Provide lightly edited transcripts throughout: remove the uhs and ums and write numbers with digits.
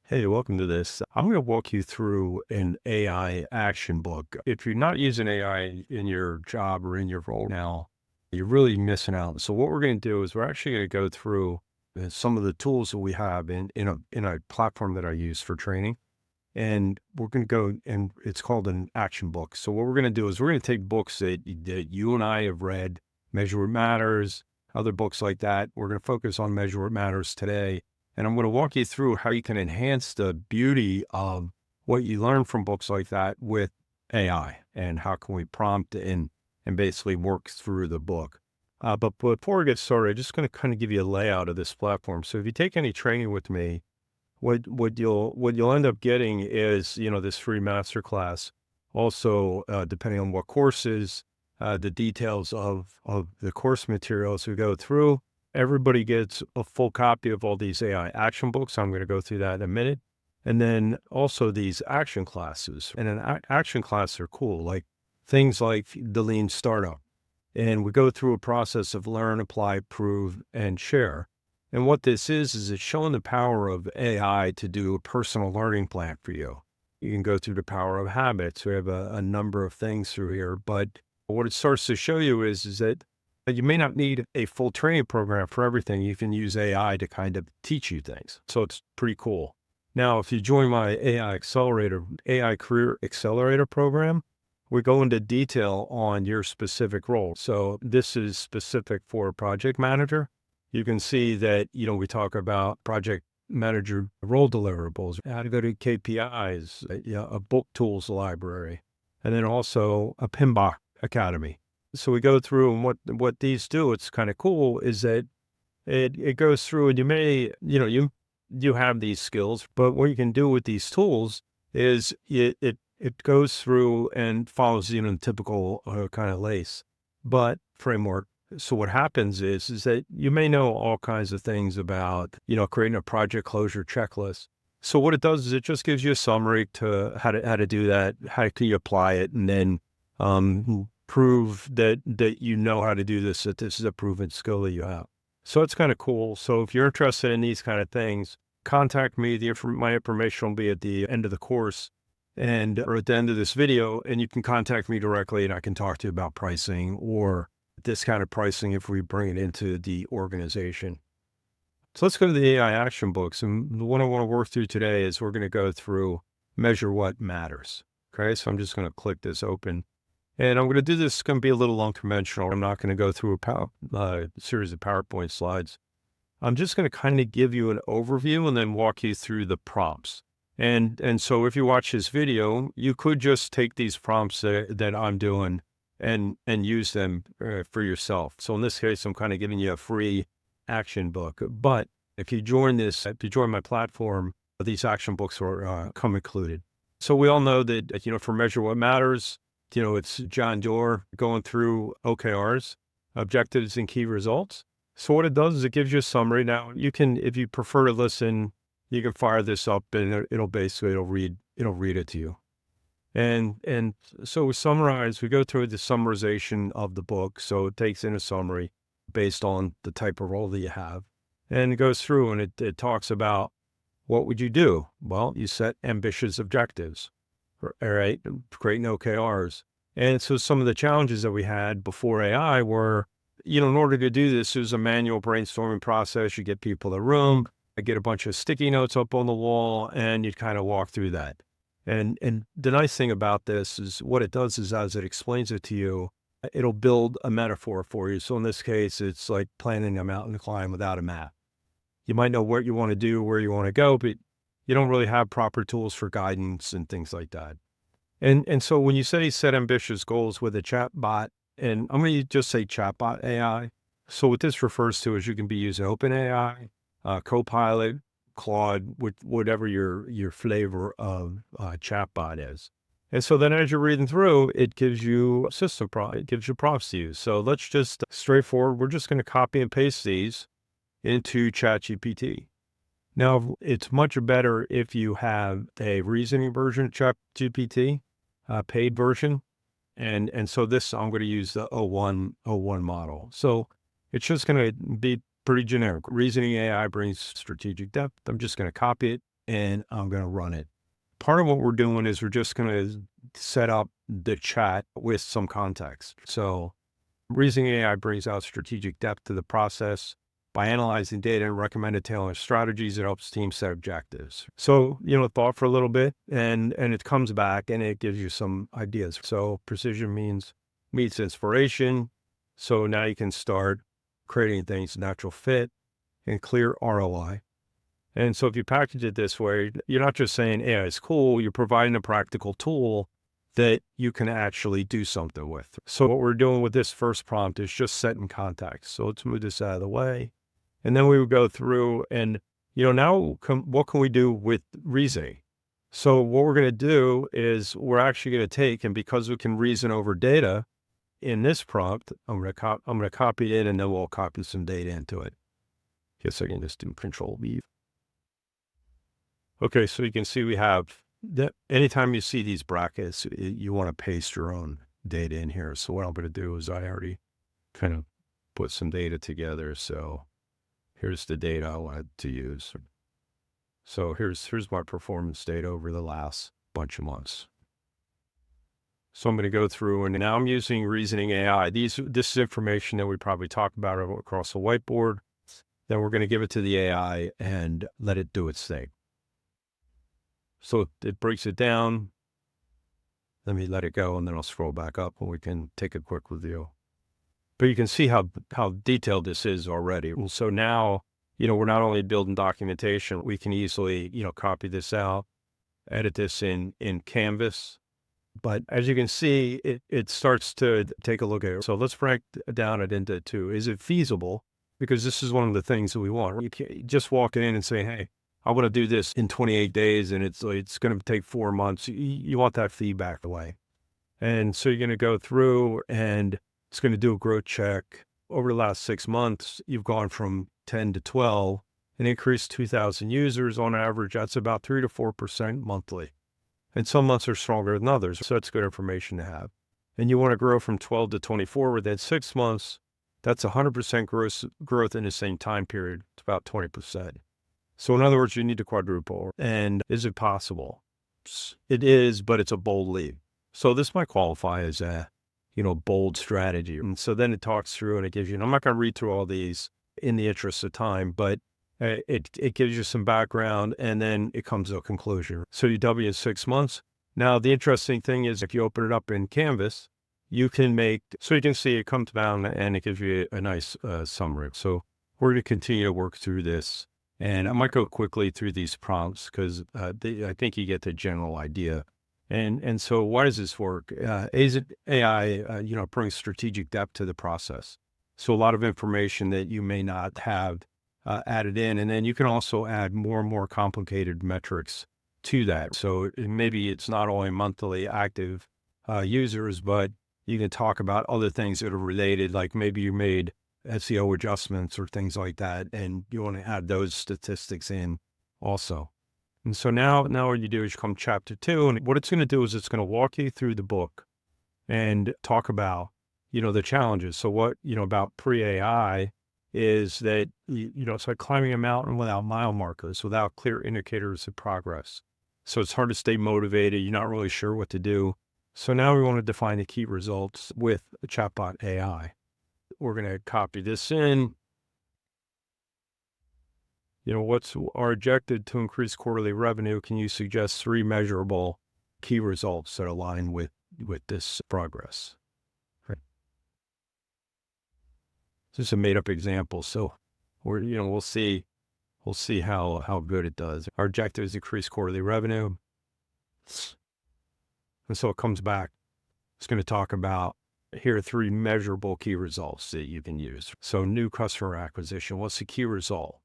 Hey, welcome to this. I'm going to walk you through an AI action book. If you're not using AI in your job or in your role now, you're really missing out. So what we're going to do is we're actually going to go through some of the tools that we have in a platform that I use for training. And we're going to go and it's called an action book. So what we're going to do is we're going to take books that you and I have read, Measure What Matters, other books like that. We're going to focus on Measure What Matters today. And I'm going to walk you through how you can enhance the beauty of what you learn from books like that with AI and how can we prompt and basically work through the book. But before we get started, I'm just going to kind of give you a layout of this platform. So if you take any training with me, what you'll end up getting is, this free masterclass. Also, depending on what courses, the details of the course materials we go through. Everybody gets a full copy of all these AI action books. I'm going to go through that in a minute. And then also these action classes. And an action class are cool, like things like the lean startup. And we go through a process of learn, apply, prove, and share. And what this is it's showing the power of AI to do a personal learning plan for you. You can go through the power of habits. We have a number of things through here, but what it starts to show you is that you may not need a full training program for everything. You can use AI to kind of teach you things. So it's pretty cool. Now, if you join my AI Career Accelerator program, we go into detail on your specific role. So this is specific for a project manager. You can see that, we talk about project manager role deliverables, how to go to KPIs, a book tools library, and then also a PMBOK Academy. So we go through and what these do, it's kind of cool, is that it goes through and you may, you have these skills, but what you can do with these tools is it goes through and follows, typical kind of LACE, but framework. So what happens is that you may know all kinds of things about, creating a project closure checklist. So what it does is it just gives you a summary to how to do that, how can you apply it, and then prove that you know how to do this, that this is a proven skill that you have. So it's kind of cool. So if you're interested in these kind of things, contact me. My information will be at the end of the course or at the end of this video, and you can contact me directly and I can talk to you about pricing or discounted pricing if we bring it into the organization. So let's go to the AI action books. And the one I want to work through today is we're going to go through Measure What Matters. Okay, so I'm just going to click this open. And I'm going to do this, it's going to be a little unconventional. I'm not going to go through a series of PowerPoint slides. I'm just going to kind of give you an overview and then walk you through the prompts. And so if you watch this video, you could just take these prompts that I'm doing and use them for yourself. So in this case, I'm kind of giving you a free action book. But if you join my platform, these action books are come included. So we all know that, for Measure What Matters, it's John Doerr going through OKRs, objectives and key results. So what it does is it gives you a summary. Now you can, if you prefer to listen, you can fire this up and it'll read it to you. And so we summarize, we go through the summarization of the book. So it takes in a summary based on the type of role that you have. And it goes through and it talks about what would you do? Well, you set ambitious objectives, all right, creating OKRs. And so some of the challenges that we had before AI were, in order to do this, it was a manual brainstorming process. You get people in a room, I get a bunch of sticky notes up on the wall, and you kind of walk through that. And the nice thing about this is what it does is as it explains it to you, it'll build a metaphor for you. So in this case, it's like planning a mountain climb without a map. You might know what you want to do, where you want to go, but you don't really have proper tools for guidance and things like that. And so when you say set ambitious goals with a chatbot, and I'm going to just say chatbot AI. So what this refers to is you can be using OpenAI, Copilot, Claude, whatever your flavor of chatbot is. And so then as you're reading through, it gives you it gives you prompts to use. So let's just straightforward, we're just going to copy and paste these into ChatGPT. Now, it's much better if you have a reasoning version of ChatGPT, paid version. And so this, I'm going to use the O1 model. So it's just going to be pretty generic. Reasoning AI brings strategic depth. I'm just going to copy it, and I'm going to run it. Part of what we're doing is we're just going to set up the chat with some context. So reasoning AI brings out strategic depth to the process. By analyzing data and recommended tailored strategies, it helps teams set objectives. So, thought for a little bit and it comes back and it gives you some ideas. So precision meets inspiration. So now you can start creating things, natural fit and clear ROI. And so if you package it this way, you're not just saying AI is cool, you're providing a practical tool that you can actually do something with. So what we're doing with this first prompt is just setting context. So let's move this out of the way. And then we would go through and, now what can we do with reasoning? So what we're going to do is we're actually going to take, and because we can reason over data in this prompt, I'm going to copy it in and then we'll copy some data into it. Guess I can just do Control V. Okay, so you can see we have that anytime you see these brackets, you want to paste your own data in here. So what I'm going to do is I already kind of put some data together. So here's the data I wanted to use. So here's my performance data over the last bunch of months. So I'm going to go through and now I'm using reasoning AI. This is information that we probably talk about across the whiteboard. Then we're going to give it to the AI and let it do its thing. So it breaks it down. Let me let it go and then I'll scroll back up and we can take a quick review. But you can see how detailed this is already. And so now, we're not only building documentation, we can easily, copy this out, edit this in Canvas. But as you can see, it starts to take a look at it. So let's break down it into two. Is it feasible? Because this is one of the things that we want. You can't just walk in and say, hey, I want to do this in 28 days and it's going to take 4 months. You want that feedback away. And so you're going to go through and it's going to do a growth check. Over the last 6 months, you've gone from 10 to 12 and increased 2,000 users on average. That's about 3 to 4% monthly. And some months are stronger than others. So that's good information to have. And you want to grow from 12 to 24 within 6 months. That's 100% growth in the same time period. It's about 20%. So in other words, you need to quadruple. And is it possible? It is, but it's a bold leap. So this might qualify as a, bold strategy. And so then it talks through and it gives you, and I'm not going to read through all these in the interest of time, but it gives you some background and then it comes to a conclusion. So you double in 6 months. Now, the interesting thing is if you open it up in Canvas, you can so you can see it comes down and it gives you a nice summary. So we're going to continue to work through this. And I might go quickly through these prompts because I think you get the general idea. And so why does this work? AI, brings strategic depth to the process. So a lot of information that you may not have added in. And then you can also add more and more complicated metrics to that. So maybe it's not only monthly active users, but you can talk about other things that are related, like maybe you made SEO adjustments or things like that, and you want to add those statistics in also. And so now what you do is you come chapter 2, and what it's going to do is it's going to walk you through the book and talk about, the challenges. So what, about pre-AI is that, it's like climbing a mountain without mile markers, without clear indicators of progress. So it's hard to stay motivated. You're not really sure what to do. So now we want to define the key results with a chatbot AI. We're going to copy this in. What's our objective to increase quarterly revenue? Can you suggest 3 measurable key results that align with this progress? Right. This is a made up example. So we'll see how good it does. Our objective is to increase quarterly revenue. And so it comes back. It's going to talk about here are 3 measurable key results that you can use. So new customer acquisition. What's the key result?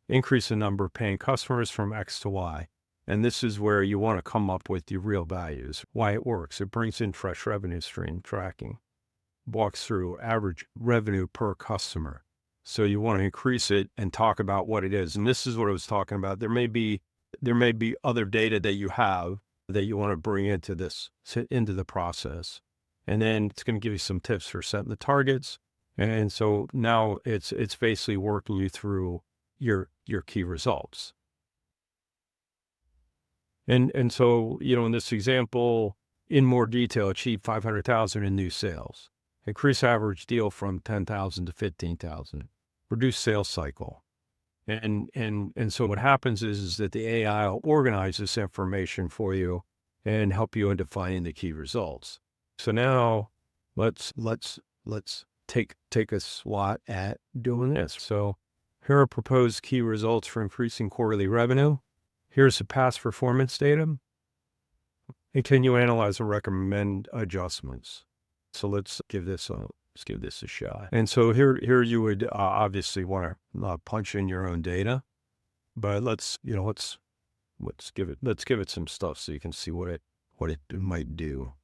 Increase the number of paying customers from X to Y. And this is where you want to come up with your real values, why it works. It brings in fresh revenue stream tracking, walks through average revenue per customer. So you want to increase it and talk about what it is. And this is what I was talking about. There may be other data that you have that you want to bring into the process. And then it's going to give you some tips for setting the targets. And so now it's basically working you through your key results. And so, in this example, in more detail, achieve 500,000 in new sales, increase average deal from 10,000 to 15,000, reduce sales cycle. And so what happens is that the AI will organize this information for you and help you in defining the key results. So now let's take a swat at doing this. So here are proposed key results for increasing quarterly revenue. Here's the past performance data. And can you analyze and recommend adjustments? So let's give this a shot. And so here you would obviously want to punch in your own data, but let's give it some stuff so you can see what it might do.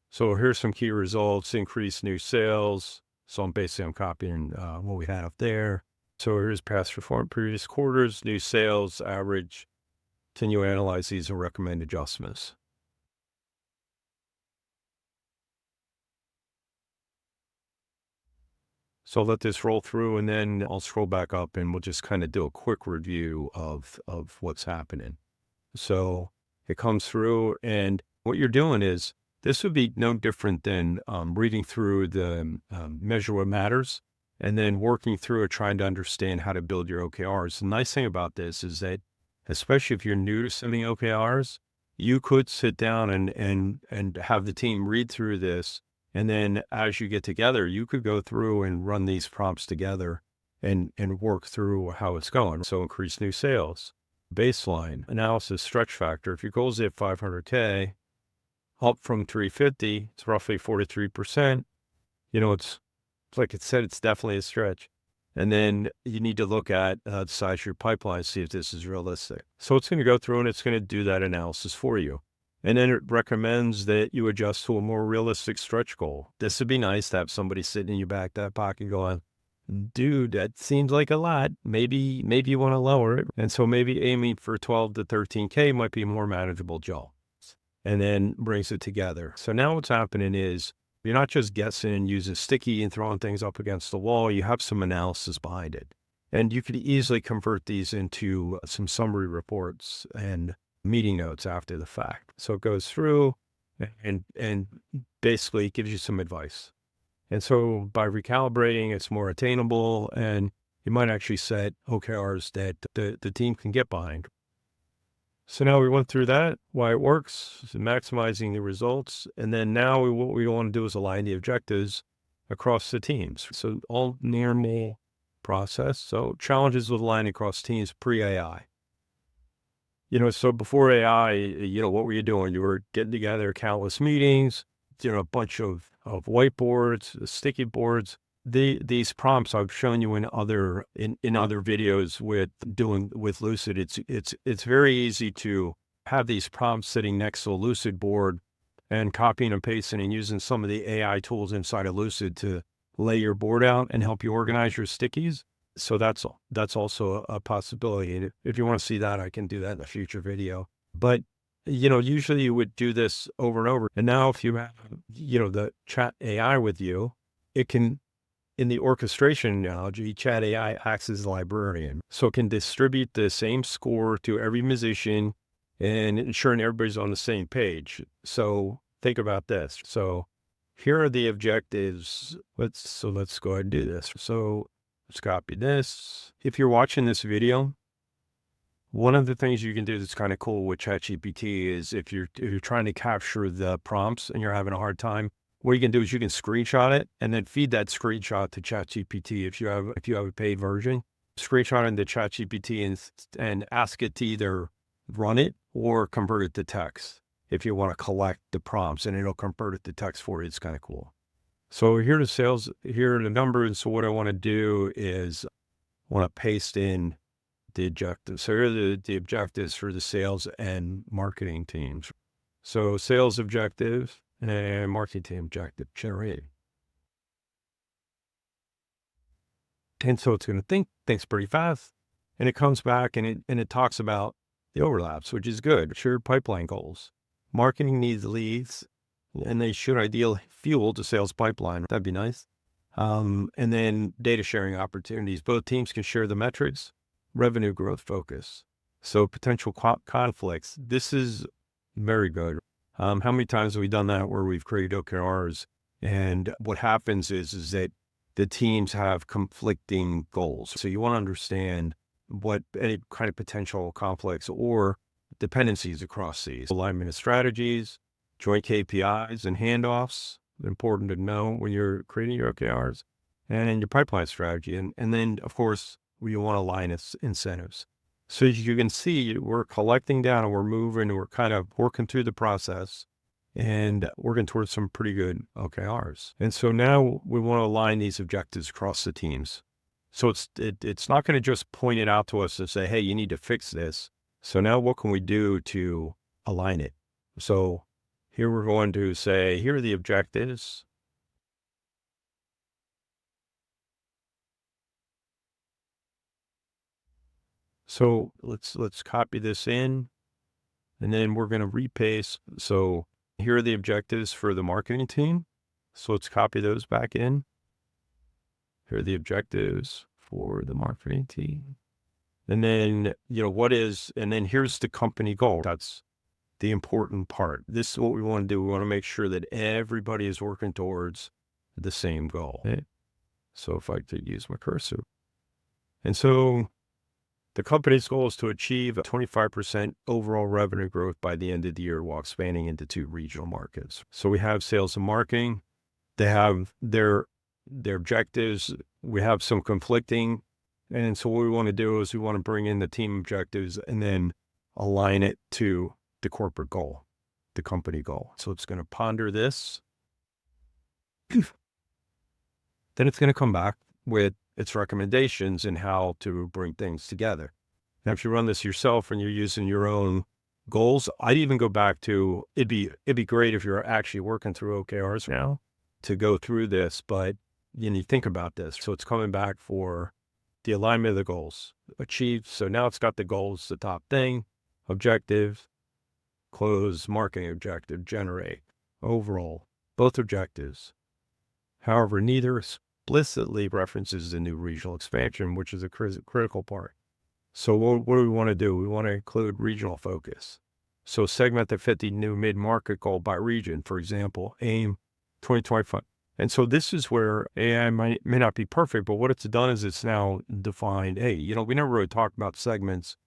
So here's some key results: increase new sales. So I'm copying what we have there. So here's past performance, previous quarters, new sales, average. Can you analyze these and recommend adjustments? So I'll let this roll through, and then I'll scroll back up and we'll just kind of do a quick review of what's happening. So it comes through, and what you're doing is this would be no different than reading through the measure what matters and then working through it, trying to understand how to build your OKRs. The nice thing about this is that, especially if you're new to setting OKRs, you could sit down and have the team read through this. And then as you get together, you could go through and run these prompts together and work through how it's going. So increase new sales, baseline, analysis, stretch factor. If your goal is at 500K, up from 350, it's roughly 43%. It's like it said, it's definitely a stretch. And then you need to look at the size of your pipeline, see if this is realistic. So it's going to go through and it's going to do that analysis for you. And then it recommends that you adjust to a more realistic stretch goal. This would be nice to have somebody sitting in your back pocket going, dude, that seems like a lot. Maybe you want to lower it. And so maybe aiming for 12 to 13K might be a more manageable job. And then brings it together. So now what's happening is you're not just guessing and using sticky and throwing things up against the wall. You have some analysis behind it. And you could easily convert these into some summary reports and meeting notes after the fact. So it goes through and basically gives you some advice. And so by recalibrating, it's more attainable, and you might actually set OKRs that the team can get behind. So now we went through that, why it works, maximizing the results. And then now what we want to do is align the objectives across the teams. So all normal process. So challenges with aligning across teams pre-AI. So before AI, what were you doing? You were getting together countless meetings, a bunch of whiteboards, sticky boards. These prompts I've shown you in other videos with Lucid. It's very easy to have these prompts sitting next to a Lucid board and copying and pasting and using some of the AI tools inside of Lucid to lay your board out and help you organize your stickies. So that's also a possibility. And if you want to see that, I can do that in a future video. But, usually you would do this over and over. And now if you have, the chat AI with you, it can, in the orchestration analogy, chat AI acts as a librarian. So it can distribute the same score to every musician and ensuring everybody's on the same page. So think about this. So here are the objectives. Let's go ahead and do this. So let's copy this. If you're watching this video, one of the things you can do that's kind of cool with ChatGPT is if you're trying to capture the prompts and you're having a hard time, what you can do is you can screenshot it and then feed that screenshot to ChatGPT. If you have a paid version, screenshot it into ChatGPT and ask it to either run it or convert it to text. If you want to collect the prompts, and it'll convert it to text for you, it's kind of cool. So here are the numbers. So what I want to do is I want to paste in the objectives. So here are the objectives for the sales and marketing teams. So sales objective and marketing team objective generate. And so it's going to thinks pretty fast, and it comes back and it talks about the overlaps, which is good. Shared pipeline goals. Marketing needs leads, and they should ideally fuel the sales pipeline. That'd be nice. And then data sharing opportunities. Both teams can share the metrics, revenue growth focus. So potential conflicts. This is very good. How many times have we done that where we've created OKRs and what happens is that the teams have conflicting goals. So you want to understand what any kind of potential conflicts or dependencies across these. Alignment of strategies, joint KPIs and handoffs, important to know when you're creating your OKRs, and your pipeline strategy. And then, of course, we want to align incentives. So as you can see, we're collecting down and we're moving and we're kind of working through the process and working towards some pretty good OKRs. And so now we want to align these objectives across the teams. So it's not going to just point it out to us and say, hey, you need to fix this. So now what can we do to align it? So here we're going to say, here are the objectives. So let's copy this in, and then we're going to repaste. So here are the objectives for the marketing team. So let's copy those back in. Here are the objectives for the marketing team. And then, and then here's the company goal. That's the important part. This is what we want to do. We want to make sure that everybody is working towards the same goal. Okay? So if I could use my cursor. And so the company's goal is to achieve a 25% overall revenue growth by the end of the year while expanding into 2 regional markets. So we have sales and marketing. They have their objectives. We have some conflicting. And so what we want to do is we want to bring in the team objectives and then align it to the corporate goal, the company goal. So it's going to ponder this. Then it's going to come back with its recommendations and how to bring things together. Now, if you run this yourself and you're using your own goals, I'd even go back to, it'd be great if you're actually working through OKRs now to go through this, but you think about this. So it's coming back for the alignment of the goals achieved. So now it's got the goals, the top thing, objective, close, marketing objective, generate, overall, both objectives. However, neither explicitly references the new regional expansion, which is a critical part. So what do we want to do? We want to include regional focus. So segment the 50 new mid-market goal by region, for example, AIM 2025. And so this is where AI may not be perfect, but what it's done is it's now defined, hey, we never really talked about segments.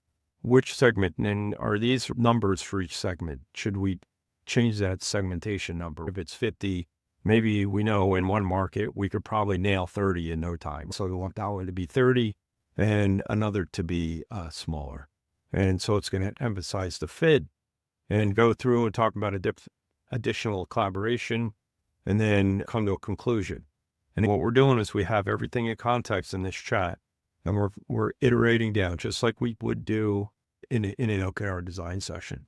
Which segment, and are these numbers for each segment? Should we change that segmentation number? If it's 50, maybe we know in one market, we could probably nail 30 in no time. So we want that one to be 30 and another to be smaller. And so it's going to emphasize the fit and go through and talk about additional collaboration and then come to a conclusion. And what we're doing is we have everything in context in this chat and we're iterating down just like we would do in an OKR design session.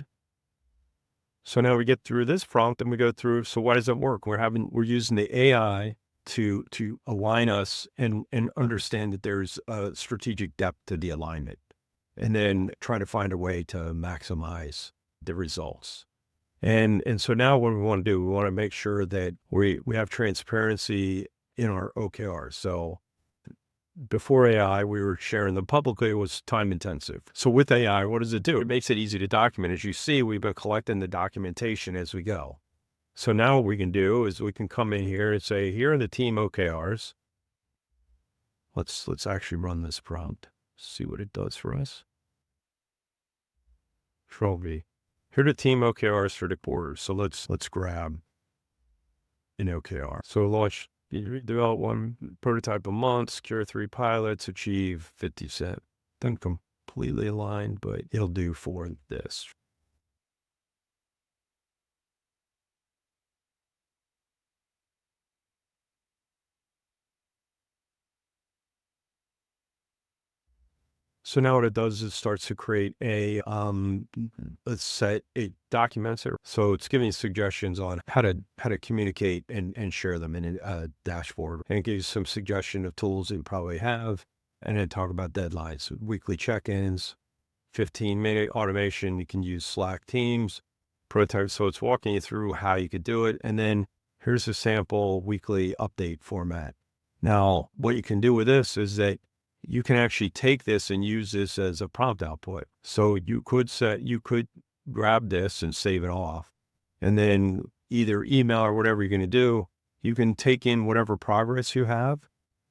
So now we get through this prompt and we go through, so why does it work? We're using the AI to align us and understand that there's a strategic depth to the alignment and then try to find a way to maximize the results. And so now what we want to do, we want to make sure that we have transparency in our OKRs. So before AI, we were sharing them publicly. It was time intensive. So with AI, what does it do? It makes it easy to document. As you see, we've been collecting the documentation as we go. So now what we can do is we can come in here and say, here are the team OKRs. Let's actually run this prompt, see what it does for us. Control V. Here are the team OKRs for the quarter. So let's grab an OKR. So launch, develop 1 prototype a month, secure 3 pilots, achieve 50%. Doesn't completely aligned, but it'll do for this. So now what it does is it starts to create a set. It documents it. So it's giving suggestions on how to communicate and share them in a dashboard. And it gives some suggestion of tools that you probably have. And then talk about deadlines, weekly check-ins, 15-minute automation. You can use Slack Teams, prototypes. So it's walking you through how you could do it. And then here's a sample weekly update format. Now, what you can do with this is that you can actually take this and use this as a prompt output. So you could grab this and save it off, and then either email or whatever you're going to do, you can take in whatever progress you have,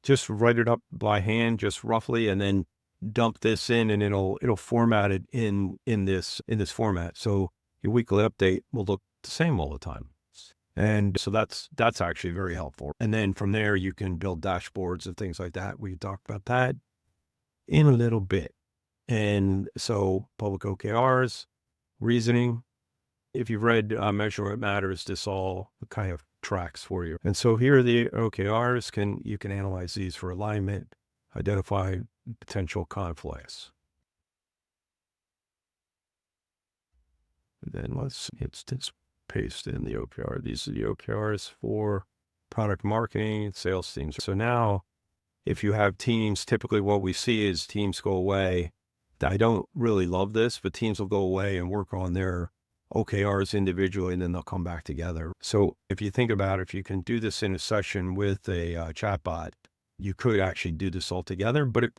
just write it up by hand, just roughly, and then dump this in, and it'll format it in this format. So your weekly update will look the same all the time. And so that's actually very helpful. And then from there, you can build dashboards and things like that. We talked about that in a little bit. And so public OKRs, reasoning. If you've read Measure What Matters, this all kind of tracks for you. And so here are the OKRs. You can analyze these for alignment, identify potential conflicts. And then let's paste in the OKR. These are the OKRs for product marketing, sales teams. So now if you have teams, typically what we see is teams go away. I don't really love this, but teams will go away and work on their OKRs individually, and then they'll come back together. So if you think about it, if you can do this in a session with a chatbot, you could actually do this all together. But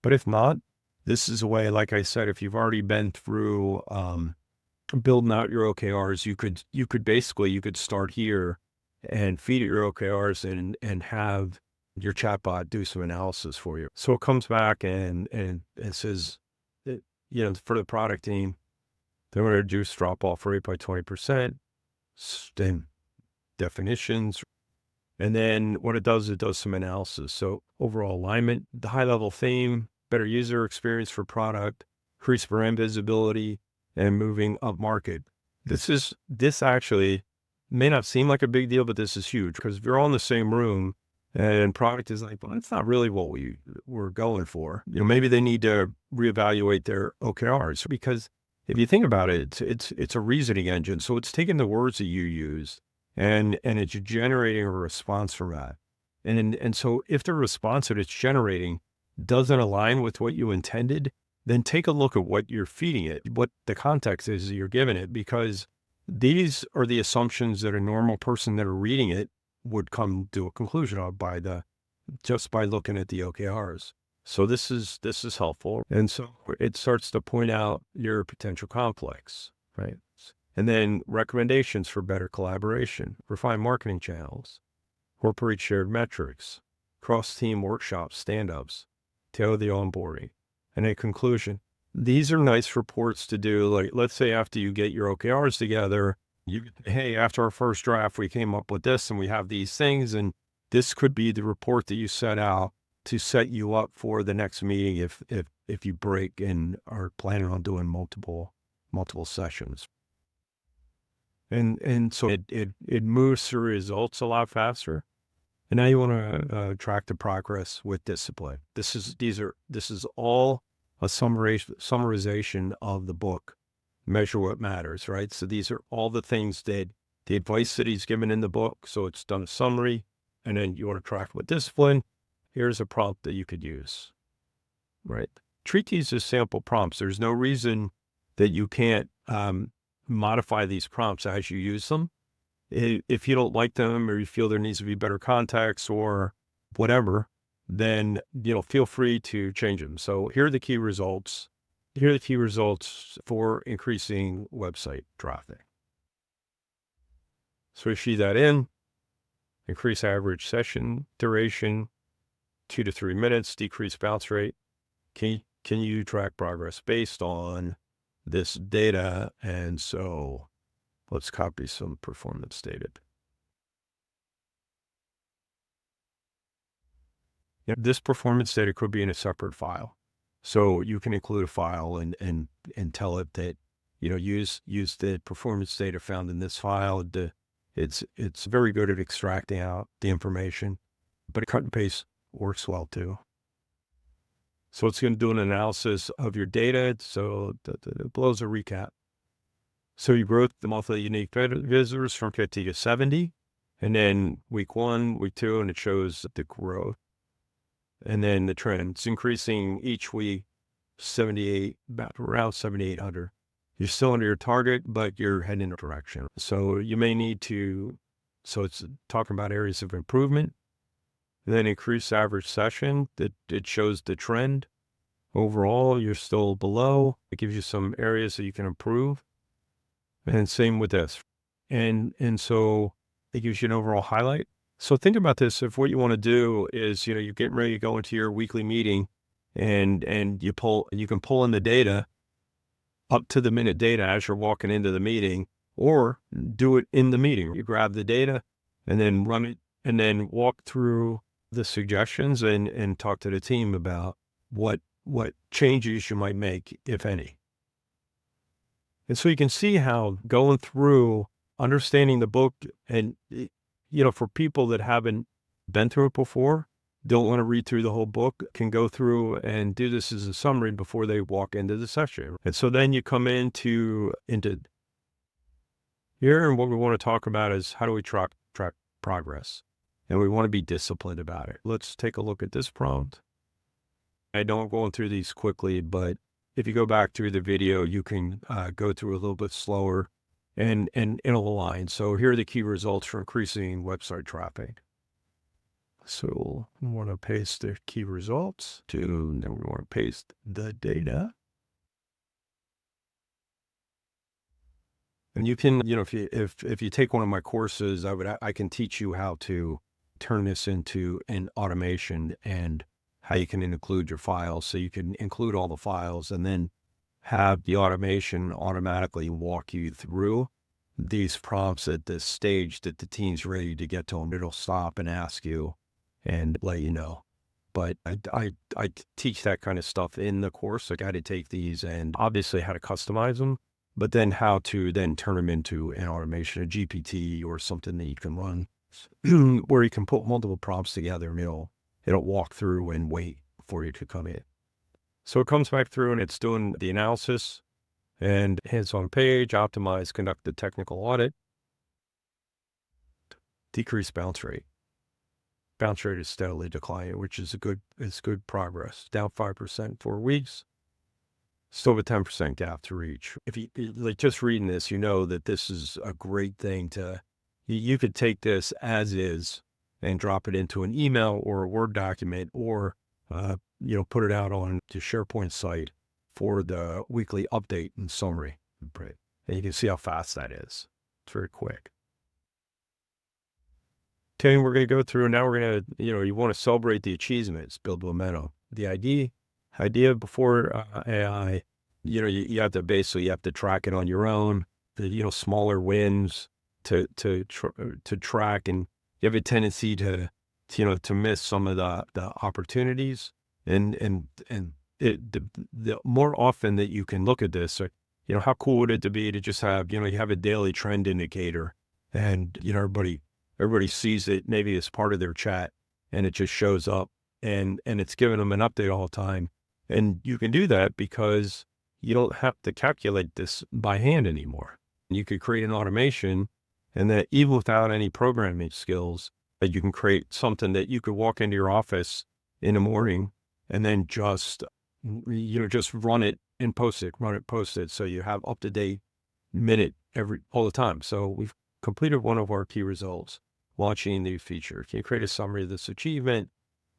if not, this is a way, like I said, if you've already been through building out your OKRs, you could start here and feed it your OKRs and have your chatbot do some analysis for you. So it comes back and it says, for the product team, they want to reduce drop-off rate by 20%, then definitions. And then what it does some analysis. So overall alignment, the high-level theme, better user experience for product, increase brand visibility, and moving up market. This actually may not seem like a big deal, but this is huge, because if you're all in the same room and product is like, well, that's not really what we're going for. Maybe they need to reevaluate their OKRs, because if you think about it, it's a reasoning engine. So it's taking the words that you use and it's generating a response from that. And so if the response that it's generating doesn't align with what you intended, then take a look at what you're feeding it, what the context is that you're giving it, because these are the assumptions that a normal person that are reading it would come to a conclusion of just by looking at the OKRs. So this is helpful. And so it starts to point out your potential conflicts, right? And then recommendations for better collaboration, refine marketing channels, incorporate shared metrics, cross-team workshops, stand-ups, tailor the onboarding. And a conclusion. These are nice reports to do. Like, let's say after you get your OKRs together, hey, after our first draft, we came up with this and we have these things. And this could be the report that you set out to set you up for the next meeting if you break and are planning on doing multiple sessions. And so it moves through results a lot faster. And now you want to track the progress with discipline. This is all a summarization of the book, Measure What Matters, right? So these are all the things the advice that he's given in the book. So it's done a summary, and then you want to track with discipline. Here's a prompt that you could use, right? Treat these as sample prompts. There's no reason that you can't modify these prompts as you use them. If you don't like them, or you feel there needs to be better context or whatever, then, feel free to change them. So here are the key results. Here are the key results for increasing website traffic. So we feed that in, increase average session duration, 2 to 3 minutes, decrease bounce rate. Can you track progress based on this data? And so let's copy some performance data. This performance data could be in a separate file. So you can include a file and tell it that, use the performance data found in this file. It's very good at extracting out the information, but cut and paste works well too. So it's going to do an analysis of your data. So it blows a recap. So you grew the monthly unique visitors from 50 to 70. And then week 1, week 2, and it shows the growth. And then the trend, it's increasing each week, about around 7,800. You're still under your target, but you're heading in a direction. So you may need to, so it's talking about areas of improvement. And then increase average session. That it shows the trend. Overall, you're still below. It gives you some areas that you can improve. And same with this. And so it gives you an overall highlight. So think about this. If what you want to do is, you're getting ready to go into your weekly meeting and you can pull in the data, up to the minute data as you're walking into the meeting, or do it in the meeting. You grab the data and then run it and then walk through the suggestions and talk to the team about what changes you might make, if any. And so you can see how going through understanding the book and, for people that haven't been through it before, don't want to read through the whole book, can go through and do this as a summary before they walk into the session. And so then you come into here, and what we want to talk about is how do we track progress? And we want to be disciplined about it. Let's take a look at this prompt. I don't go through these quickly, but if you go back through the video, you can go through a little bit slower and it'll align. So here are the key results for increasing website traffic. So we want to paste the key results and then we want to paste the data. And you can, if you take one of my courses, I can teach you how to turn this into an automation and how you can include your files. So you can include all the files and then have the automation automatically walk you through these prompts at this stage that the team's ready to get to them. It'll stop and ask you and let you know. But I teach that kind of stuff in the course. Like how to take these and obviously how to customize them, but then how to then turn them into an automation, a GPT or something that you can run where you can put multiple prompts together and it'll walk through and wait for you to come in. So it comes back through and it's doing the analysis and hits on page, optimize, conduct the technical audit, decrease bounce rate. Bounce rate is steadily declining, which is good progress. Down 5% 4 weeks. Still have a 10% gap to reach. If you like just reading this, you know that this is a great thing you could take this as is and drop it into an email or a Word document or, put it out on the SharePoint site for the weekly update and summary. And you can see how fast that is. It's very quick. Okay, we're going to go through, and now we're going to, you want to celebrate the achievements, build momentum. The idea before AI, you have to track it on your own, the, smaller wins to track, and you have a tendency to miss some of the opportunities. And the more often that you can look at this, how cool would it to be to just have, you have a daily trend indicator and, everybody sees it maybe as part of their chat and it just shows up and it's giving them an update all the time. And you can do that because you don't have to calculate this by hand anymore. You could create an automation and that even without any programming skills, that you can create something that you could walk into your office in the morning and then just run it and post it. So you have up to date minute all the time. So we've completed one of our key results. Launching a new feature. Can you create a summary of this achievement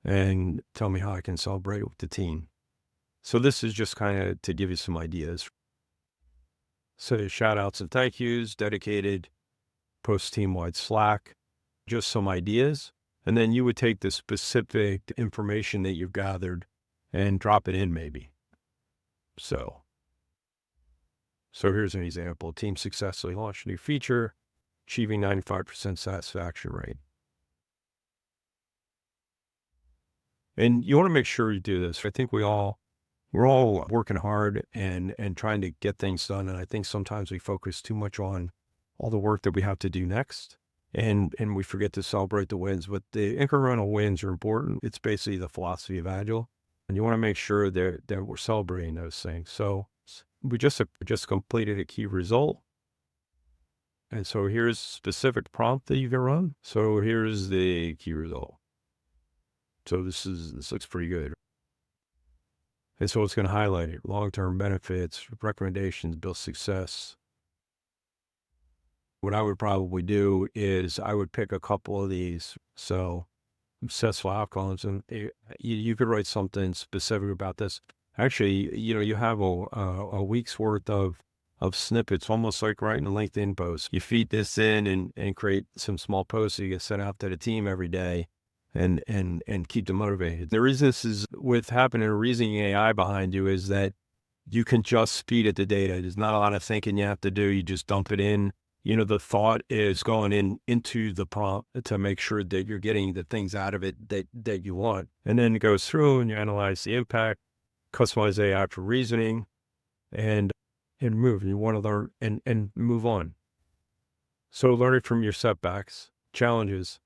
and tell me how I can celebrate with the team? So this is just kind of to give you some ideas. So shout outs and thank yous, dedicated, post team-wide Slack, just some ideas. And then you would take the specific information that you've gathered and drop it in maybe. So here's an example. Team successfully launched a new feature, achieving 95% satisfaction rate. And you want to make sure you do this. I think we're all working hard and trying to get things done. And I think sometimes we focus too much on all the work that we have to do next. And we forget to celebrate the wins, but the incremental wins are important. It's basically the philosophy of Agile. And you want to make sure that we're celebrating those things. So we just completed a key result. And so here's a specific prompt that you can run. So here's the key result. So this looks pretty good. And so it's going to highlight it. Long-term benefits, recommendations, build success. What I would probably do is I would pick a couple of these. So successful outcomes. And you could write something specific about this. Actually, you have a week's worth of snippets, almost like writing a LinkedIn post. You feed this in and create some small posts that you can send out to the team every day and keep them motivated. The reason this is with happening, a reasoning AI behind you is that you can just feed it the data. There's not a lot of thinking you have to do. You just dump it in. The thought is going into the prompt to make sure that you're getting the things out of it that you want. And then it goes through and you analyze the impact, customize AI for reasoning, and move. You want to learn and move on. So learning from your setbacks, challenges,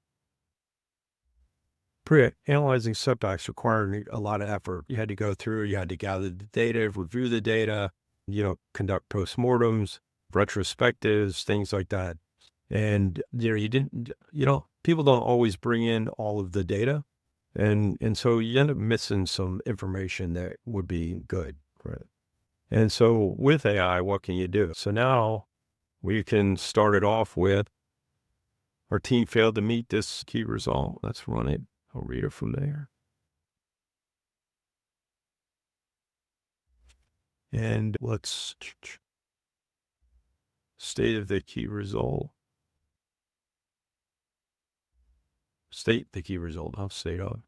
analyzing setbacks required a lot of effort. You had to go through, you had to gather the data, review the data, conduct postmortems, retrospectives, things like that. And, you didn't, people don't always bring in all of the data. And so you end up missing some information that would be good. Right. And so with AI, what can you do? So now we can start it off with our team failed to meet this key result. Let's run it. I'll read it from there. And let's state of the key result. State the key result. I'll state of.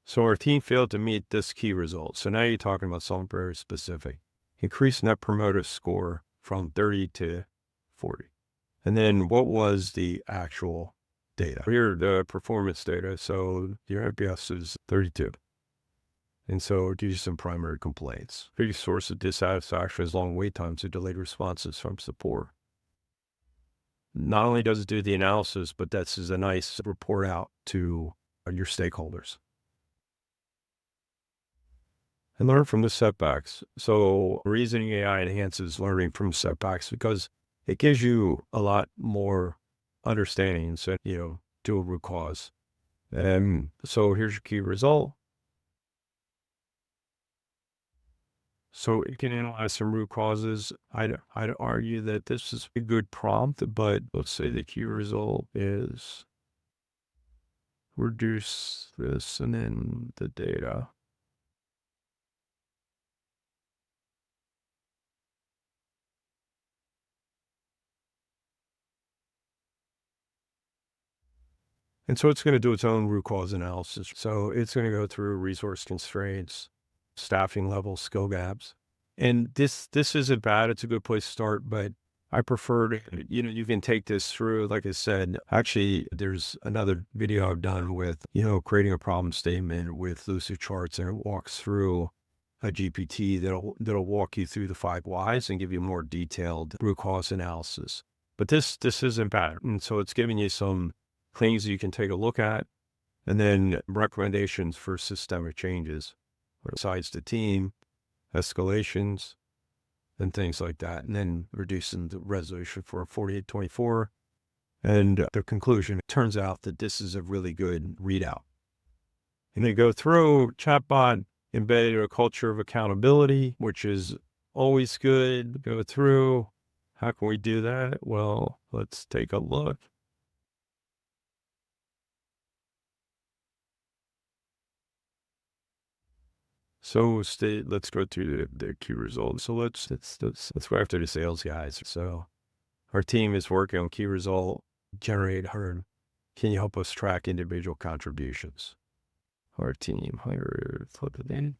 So our team failed to meet this key result. So now you're talking about something very specific. Increase net promoter score from 30 to 40. And then what was the actual data? Here, the performance data. So your NPS is 32. And so due to some primary complaints. Biggest source of dissatisfaction is long wait times or delayed responses from support. Not only does it do the analysis, but that's a nice report out to your stakeholders. And learn from the setbacks. So reasoning AI enhances learning from setbacks because it gives you a lot more understanding. So, do a root cause. And so here's your key result. So it can analyze some root causes. I'd argue that this is a good prompt, but let's say the key result is reduce this and then the data. And so it's going to do its own root cause analysis. So it's going to go through resource constraints, staffing levels, skill gaps. And this isn't bad. It's a good place to start, but I prefer to, you can take this through, like I said, actually, there's another video I've done with, creating a problem statement with lucid charts, and it walks through a GPT that'll walk you through the 5 whys and give you more detailed root cause analysis. But this isn't bad. And so it's giving you some things you can take a look at, and then recommendations for systemic changes, besides the team, escalations, and things like that. And then reducing the resolution for 4824. And the conclusion, it turns out that this is a really good readout. And they go through chatbot, embedded a culture of accountability, which is always good. Go through, how can we do that? Well, let's take a look. So let's go through the key results. So let's go after the sales guys. So our team is working on key result, generate her. Can you help us track individual contributions? Our team, flip it in.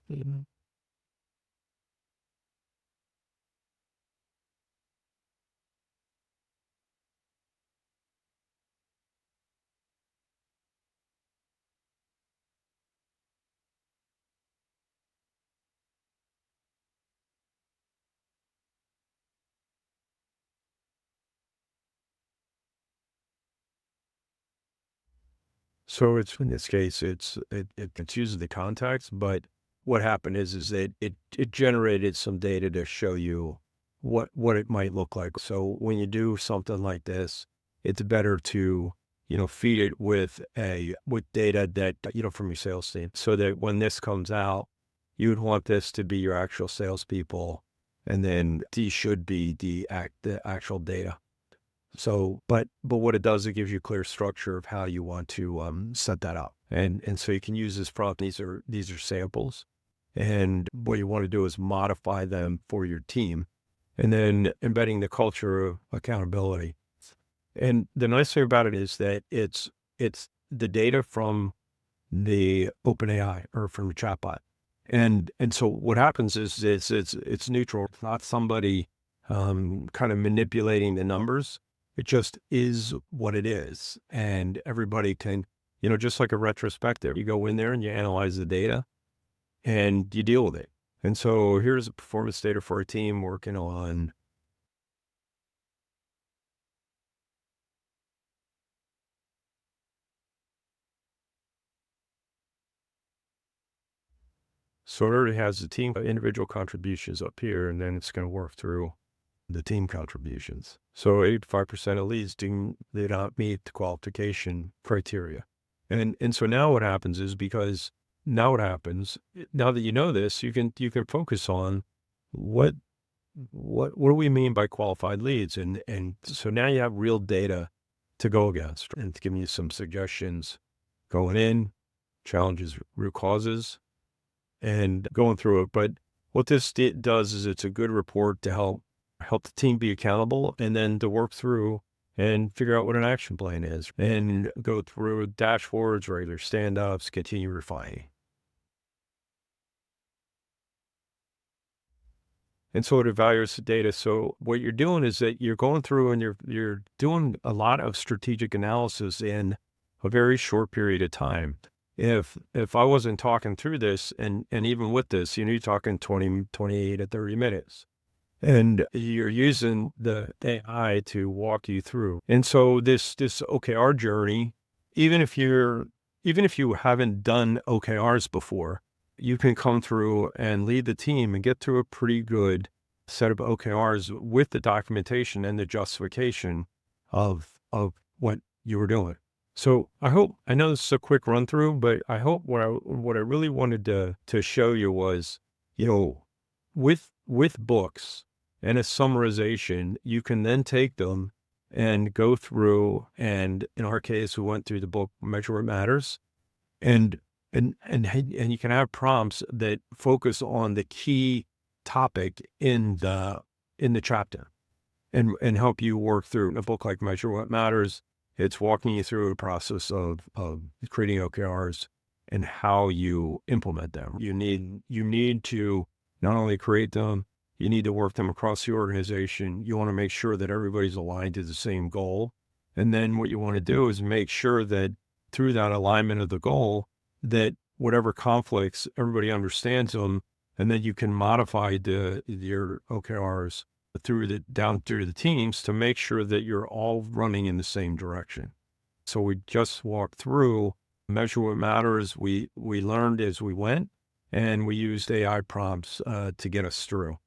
So it's, in this case, it confuses the context, but what happened is that it generated some data to show you what it might look like. So when you do something like this, it's better to, feed it with data that, from your sales team, so that when this comes out, you would want this to be your actual salespeople. And then these should be the actual data. But what it does, it gives you clear structure of how you want to set that up. And so you can use this prompt. These are samples. And what you want to do is modify them for your team and then embedding the culture of accountability. And the nice thing about it is that it's the data from the OpenAI or from the chatbot. And so what happens is it's neutral. It's not somebody kind of manipulating the numbers. It just is what it is. And everybody can, just like a retrospective, you go in there and you analyze the data and you deal with it. And so here's a performance data for a team working on. So it already has the team individual contributions up here, and then it's going to work through the team contributions. So 85% of leads did not meet the qualification criteria. And so now what happens is now that you know this, you can focus on what do we mean by qualified leads? And so now you have real data to go against and it's giving you some suggestions going in, challenges, root causes, and going through it. But what this does is it's a good report to help the team be accountable and then to work through and figure out what an action plan is and go through dashboards, regular stand-ups, continue refining. And so it evaluates the data. So what you're doing is that you're going through and you're doing a lot of strategic analysis in a very short period of time. If I wasn't talking through this and even with this, you're talking 20, 28 to 30 minutes. And you're using the AI to walk you through. And so this OKR journey, even if you haven't done OKRs before, you can come through and lead the team and get through a pretty good set of OKRs with the documentation and the justification of what you were doing. So I know this is a quick run through, but I hope what I really wanted to show you was, with books and a summarization, you can then take them and go through, and in our case, we went through the book Measure What Matters, and you can have prompts that focus on the key topic in the chapter and help you work through a book like Measure What Matters. It's walking you through a process of creating OKRs and how you implement them. You need to not only create them, you need to work them across the organization. You want to make sure that everybody's aligned to the same goal. And then what you want to do is make sure that through that alignment of the goal, that whatever conflicts, everybody understands them, and then you can modify your OKRs down through the teams to make sure that you're all running in the same direction. So we just walked through Measure What Matters. We learned as we went, and we used AI prompts to get us through.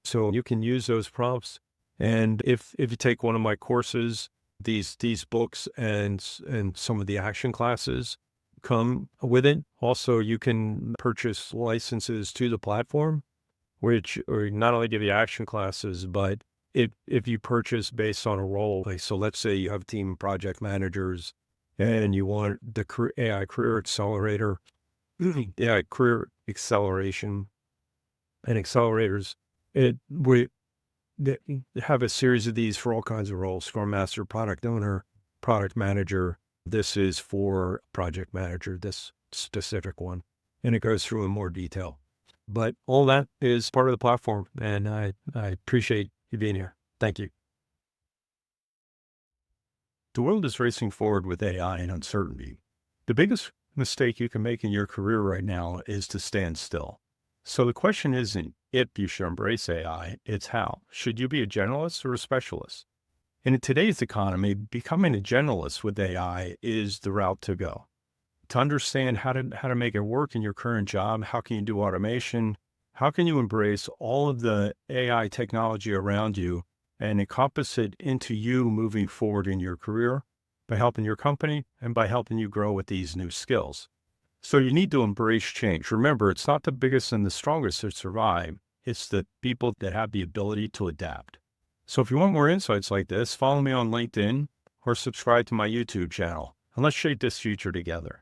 So you can use those prompts. And if you take one of my courses, these books and some of the action classes come with it. Also, you can purchase licenses to the platform, which or not only give you action classes, but if you purchase based on a role, like, so let's say you have a team of project managers and you want the AI career accelerator, AI career acceleration and accelerators, we have a series of these for all kinds of roles: Scrum Master, Product Owner, Product Manager. This is for Project Manager, this specific one, and it goes through in more detail. But all that is part of the platform, and I appreciate you being here. Thank you. The world is racing forward with AI and uncertainty. The biggest mistake you can make in your career right now is to stand still. So the question isn't if you should embrace AI, it's how. Should you be a generalist or a specialist? And in today's economy, becoming a generalist with AI is the route to go. To understand how to make it work in your current job, how can you do automation? How can you embrace all of the AI technology around you and encompass it into you moving forward in your career by helping your company and by helping you grow with these new skills? So you need to embrace change. Remember, it's not the biggest and the strongest that survive. It's the people that have the ability to adapt. So if you want more insights like this, follow me on LinkedIn or subscribe to my YouTube channel, and let's shape this future together.